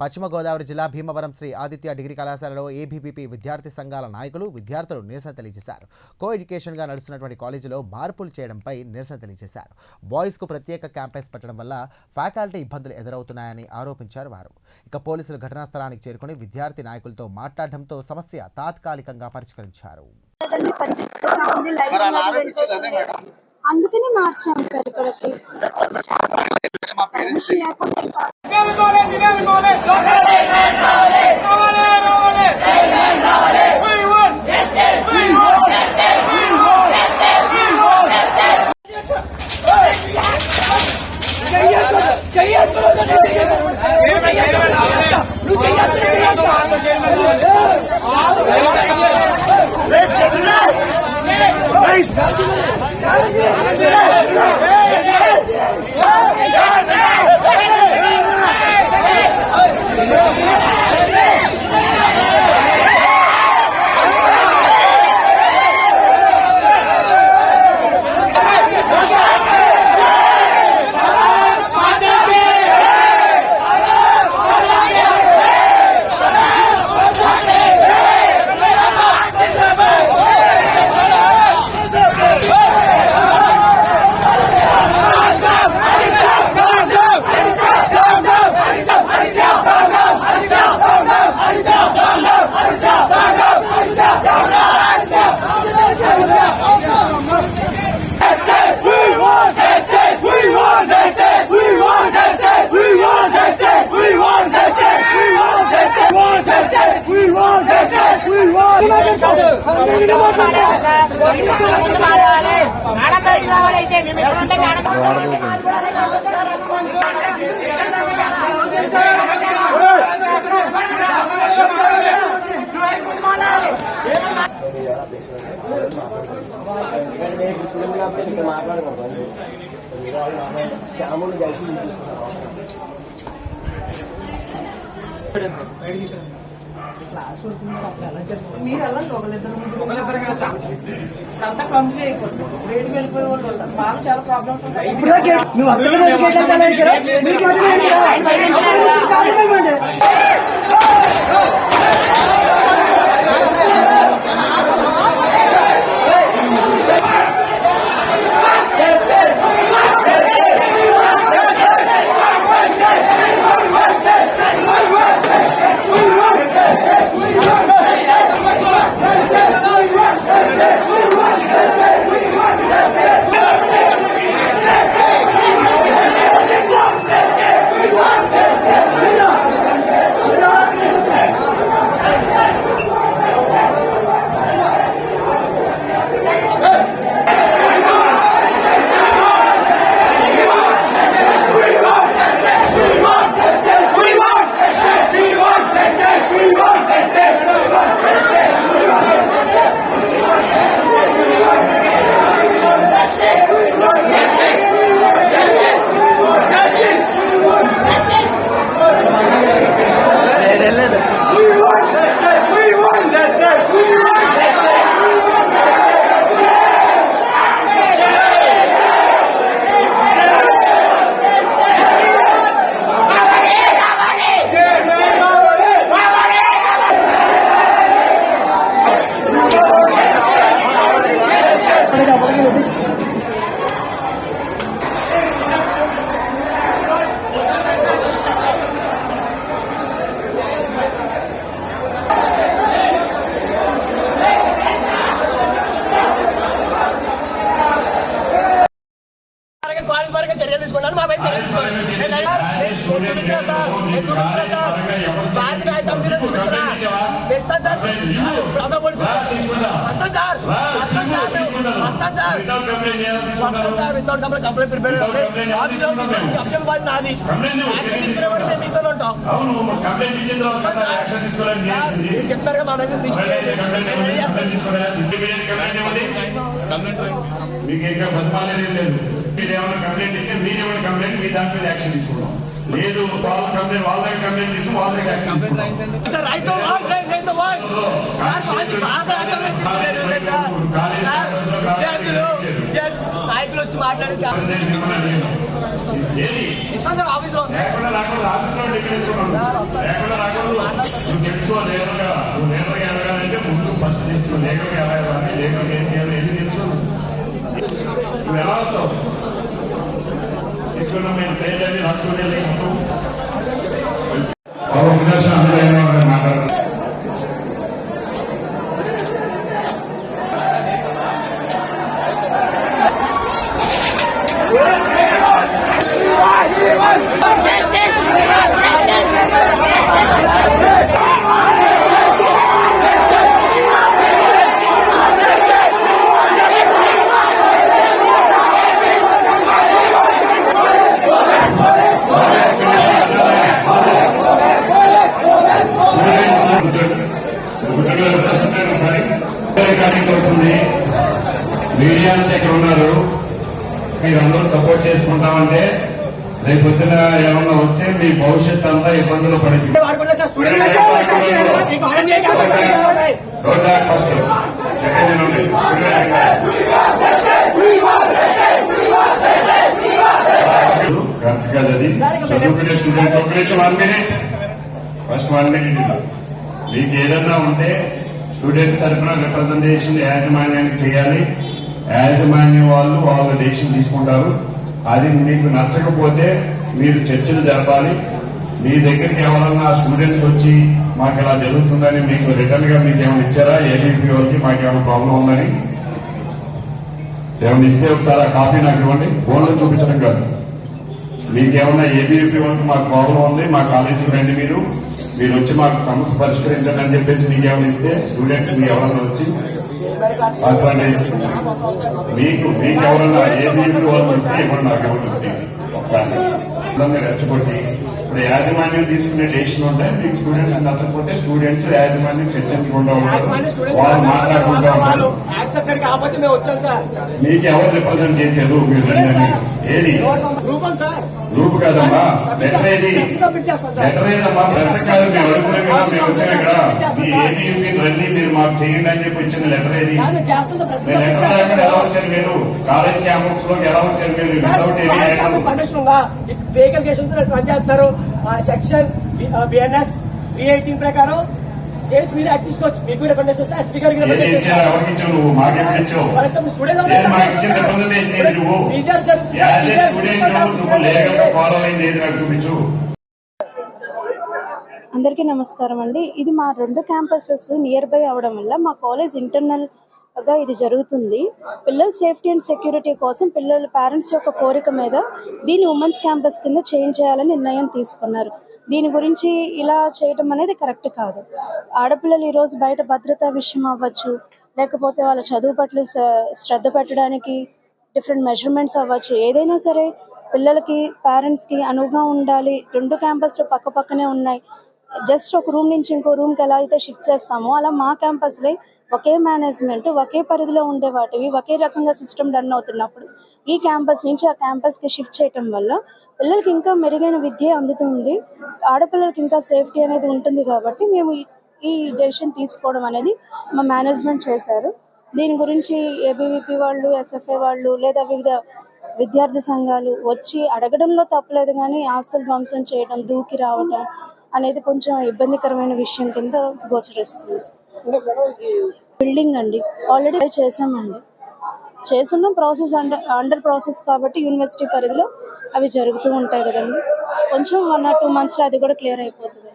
పశ్చిమ గోదావరి జిల్లా భీమవరం శ్రీ ఆదిత్య డిగ్రీ కళాశాలలో ఏబీవీపీ విద్యార్థి సంఘాల నాయకులు విద్యార్థులు నిరసన తెలియజేశారు. కో ఎడ్యుకేషన్గా నడుస్తున్నటువంటి కాలేజీలో మార్పులు చేయడంపై నిరసన తెలియజేశారు. బాయ్స్కు ప్రత్యేక క్యాంపస్ పెట్టడం వల్ల ఫ్యాకల్టీ ఇబ్బందులు ఎదురవుతున్నాయని ఆరోపించారు వారు. ఇక పోలీసులు ఘటనా స్థలానికి చేరుకుని విద్యార్థి నాయకులతో మాట్లాడడంతో సమస్య తాత్కాలికంగా పరిష్కరించారు. అందుకని మార్చాం సార్ ఇక్కడికి. చాలా ప్రాబ్లమ్స్ ఉంటాయి. చర్యలు తీసుకున్నాను. మా పై చర్యలు కంప్లైంట్ ప్రిపేర్ నాది మీతో ఉంటాం చెప్తారు మా దగ్గర మీకు ఇంకా బతమాలేదు లేదు. మీరేమైనా కంప్లైంట్ ఇస్తే మీరేమైనా కంప్లైంట్ మీ దాని మీద యాక్షన్ తీసుకున్నాం లేదు. వాళ్ళ కంప్లైంట్ వాళ్ళ దగ్గర కంప్లైంట్ తీసుకుని వాళ్ళ దగ్గర యాక్షన్ తీసుకున్నాం. విద్యా నాయకులు వచ్చి మాట్లాడేది ఏది ఇస్తాను సార్ ఆఫీస్ లో ఉంది. లేకుండా రాకూడదు, ఆఫీస్లో డిగ్రీ లేకుండా రాకూడదు. నువ్వు తెలుసుకో లేదుగా, నువ్వు లేదుగా ఎదగాలంటే ముందు ఫస్ట్ తెలుసుకో లేకుండా ఎదగాలని, లేకుండా ఏం చేయాలి ఎన్ని తెలుసు. నువ్వు ఎలా అవుతావు ఇక్కడ మేము తేజాన్ని రాష్ట్రంలో లేకపోతే అందరూ మాట్లాడతారు. మీడియా అంతా ఇక్కడ ఉన్నారు, మీరందరూ సపోర్ట్ చేసుకుంటామంటే రేపు పొద్దున ఏమన్నా వస్తే మీ భవిష్యత్ అంతా ఇబ్బందులు పడింది. ఫస్ట్ అది చదువుకునే స్టూడెంట్స్ 1 minute ఫస్ట్ 1 minute మీకు ఏదన్నా ఉంటే స్టూడెంట్స్ తరఫున రిప్రజెంటేషన్ యాజమాన్యానికి చేయాలి. యాజమాన్యం వాళ్ళు డెసిషన్ తీసుకుంటారు. అది మీకు నచ్చకపోతే మీరు చర్చలు జరపాలి. మీ దగ్గరికి ఎవరన్నా స్టూడెంట్స్ వచ్చి మాకు ఇలా జరుగుతుందని మీకు రిటర్న్ గా మీకు ఏమైనా ఇచ్చారా? ఏబీపీ వాళ్ళకి మాకేమైనా ప్రాబ్లం ఉందని ఏమైనా ఇస్తే ఒకసారి ఆ కాపీ నాకు ఇవ్వండి. ఫోన్లో చూపించడం కాదు. మీకేమన్నా ఏబీపీ వాళ్ళకి మాకు ప్రాబ్లం ఉంది, మా కాలేజీకి రండి, మీరు వచ్చి మాకు సమస్య పరిష్కరించండి అని చెప్పేసి మీకేమైనా ఇస్తే స్టూడెంట్స్ మీ ఎవరన్నా వచ్చి అటువంటి మీకు ఎవరన్నా ఏబీపీ వాళ్ళు ఇస్తే ఇవ్వండి, నాకు ఎవరు వస్తే ఒకసారి అందరినీ రెచ్చగొట్టి ఇప్పుడు యాజమాన్యం తీసుకునే డెసిషన్ ఉంటాయి. మీకు స్టూడెంట్స్ నచ్చకపోతే స్టూడెంట్స్ యాజమాన్యం చర్చించుకుంటూ ఉంటారు, వాళ్ళు మాట్లాడుకుంటూ ఉంటారు. మీకు ఎవరు రిప్రజెంట్ చేశారు? మీరు రండి. ఏది గ్రూప్ కాదమ్మా, లెటర్ ఏది? లెటర్ ఏదమ్మా? ప్రెస్ కాదు, మేము అడుగుతున్నాం కదా, మేము వచ్చాం ఇక్కడ. మీ ఏబీపీ రండి, మీరు మాకు చేయండి అని చెప్పి ఇచ్చిన లెటర్ ఏది? లెటర్ లేకుండా ఎలా వచ్చారు మీరు? కాలేజ్ క్యాంపస్ లోకి ఎలా వచ్చారు మీరు? వితౌట్ పనిచేస్తున్నారు. సెక్షన్ బిఎన్ఎస్ 318 ప్రకారం చేసి మీరు యాక్ట్ తీసుకోవచ్చు. మీకు రిప్రజెంటేషన్ వస్తే ఎస్పీ గారికి ఎవరికి ఇచ్చావు? నువ్వు మాకేమి ఇచ్చావు? మాకు ఇచ్చిన రిప్రజెంటేషన్ ఏది? నువ్వు నువ్వు లేకుండా ఫాలో అయింది ఏది నాకు చూపించు. అందరికీ నమస్కారం అండి. ఇది మా 2 క్యాంపసెస్ నియర్ బై అవడం వల్ల మా కాలేజ్ ఇంటర్నల్ గా ఇది జరుగుతుంది. పిల్లల సేఫ్టీ అండ్ సెక్యూరిటీ కోసం పిల్లల పేరెంట్స్ యొక్క కోరిక మీద దీన్ని ఉమెన్స్ క్యాంపస్ కింద చేంజ్ చేయాలని నిర్ణయం తీసుకున్నారు. దీని గురించి ఇలా చేయడం అనేది కరెక్ట్ కాదు. ఆడపిల్లలు ఈరోజు బయట భద్రతా విషయం అవ్వచ్చు, లేకపోతే వాళ్ళ చదువు పట్ల శ్రద్ధ పెట్టడానికి డిఫరెంట్ మెజర్మెంట్స్ అవ్వచ్చు, ఏదైనా సరే పిల్లలకి పేరెంట్స్కి అనువుగా ఉండాలి. 2 క్యాంపస్లు పక్క పక్కనే ఉన్నాయి. జస్ట్ ఒక రూమ్ నుంచి ఇంకో రూమ్కి ఎలా అయితే షిఫ్ట్ చేస్తామో అలా మా క్యాంపస్లో ఒకే మేనేజ్మెంట్, ఒకే పరిధిలో ఉండే వాటివి ఒకే రకంగా సిస్టమ్ రన్ అవుతున్నప్పుడు ఈ క్యాంపస్ నుంచి ఆ క్యాంపస్కి షిఫ్ట్ చేయటం వల్ల పిల్లలకి ఇంకా మెరుగైన విద్య అందుతుంది, ఆడపిల్లలకి ఇంకా సేఫ్టీ అనేది ఉంటుంది. కాబట్టి మేము ఈ డెసిషన్ తీసుకోవడం అనేది మా మేనేజ్మెంట్ చేశారు. దీని గురించి ఏబీవీపీ వాళ్ళు, ఎస్ఎఫ్ఐ వాళ్ళు లేదా వివిధ విద్యార్థి సంఘాలు వచ్చి అడగడంలో తప్పలేదు, కానీ ఆస్తులు ధ్వంసం చేయడం, దూకి రావడం అనేది కొంచెం ఇబ్బందికరమైన విషయం కింద గోచరిస్తుంది. బిల్డింగ్ అండి ఆల్రెడీ చేసామండి, చేస్తున్న ప్రాసెస్ అండర్ ప్రాసెస్ కాబట్టి యూనివర్సిటీ పరిధిలో అవి జరుగుతూ ఉంటాయి కదండి. కొంచెం 1 or 2 months అది కూడా క్లియర్ అయిపోతుంది.